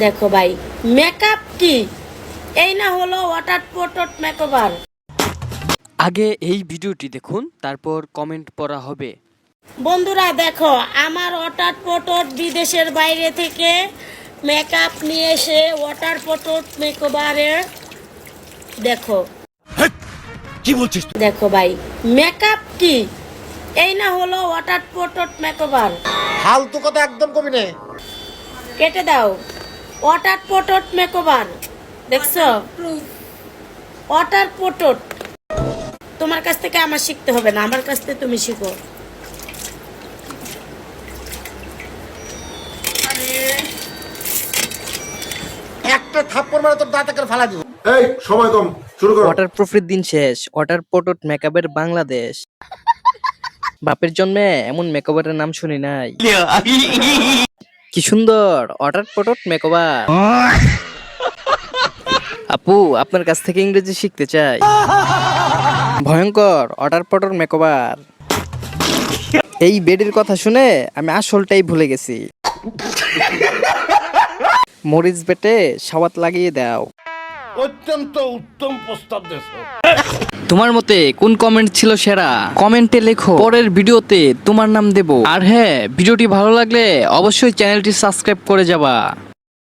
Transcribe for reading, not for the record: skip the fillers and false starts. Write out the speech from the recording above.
দেখো ভাই, মেকআপ কি? এই না হলো ওয়াটার পোর্ট্রেট মেকওভার। আগে এই ভিডিওটি দেখুন, তারপর কমেন্ট পড়া হবে। বন্ধুরা দেখো, আমার ওয়াটার পোর্ট্রেট বিদেশের বাইরে থেকে মেকআপ নিয়ে এসে ওয়াটার পোর্ট্রেট মেকওভারে দেখো। কি বলছিস? দেখো ভাই, মেকআপ কি? এই না হলো ওয়াটার পোর্ট্রেট মেকওভার। ফালতু কথা একদম কবি নে। কেটে দাও। ওয়াটার পোর্ট্রেট মেকওভার দেখছো? Water portrait. তোমার কাছ থেকে আমার শিখতে হবে না, আমার কাছ থেকে তুমি শিখো। একটা থাপ্পড় মারে তোর দাঁত করে ফালা দিব। এই সময় কম, শুরু করো। ওয়াটারপ্রুফের দিন শেষ। ওয়াটার পোর্ট্রেট মেকআপের বাংলাদেশ। বাপের জন্মে এমন মেকআপের নাম শুনি নাই। কি সুন্দর ওয়াটার পোর্ট্রেট মেকওভার। আপু, আপনার কাছ থেকে ইংরেজি শিখতে চাই। ভয়ঙ্কর ওয়াটার পোর্ট্রেট মেকওভার। এই বেডের কথা শুনে আমি আসলটাই ভুলে গেছি। মরিচ বেটে সাবাত লাগিয়ে দাও। অত্যন্ত উত্তম প্রস্তাব দিয়েছো। তোমার মতে কোন কমেন্ট ছিল সেরা? কমেন্টে লেখো, পরের ভিডিওতে তোমার নাম দেব। আর হ্যাঁ, ভিডিওটি ভালো লাগলে অবশ্যই চ্যানেলটি সাবস্ক্রাইব করে যাবা।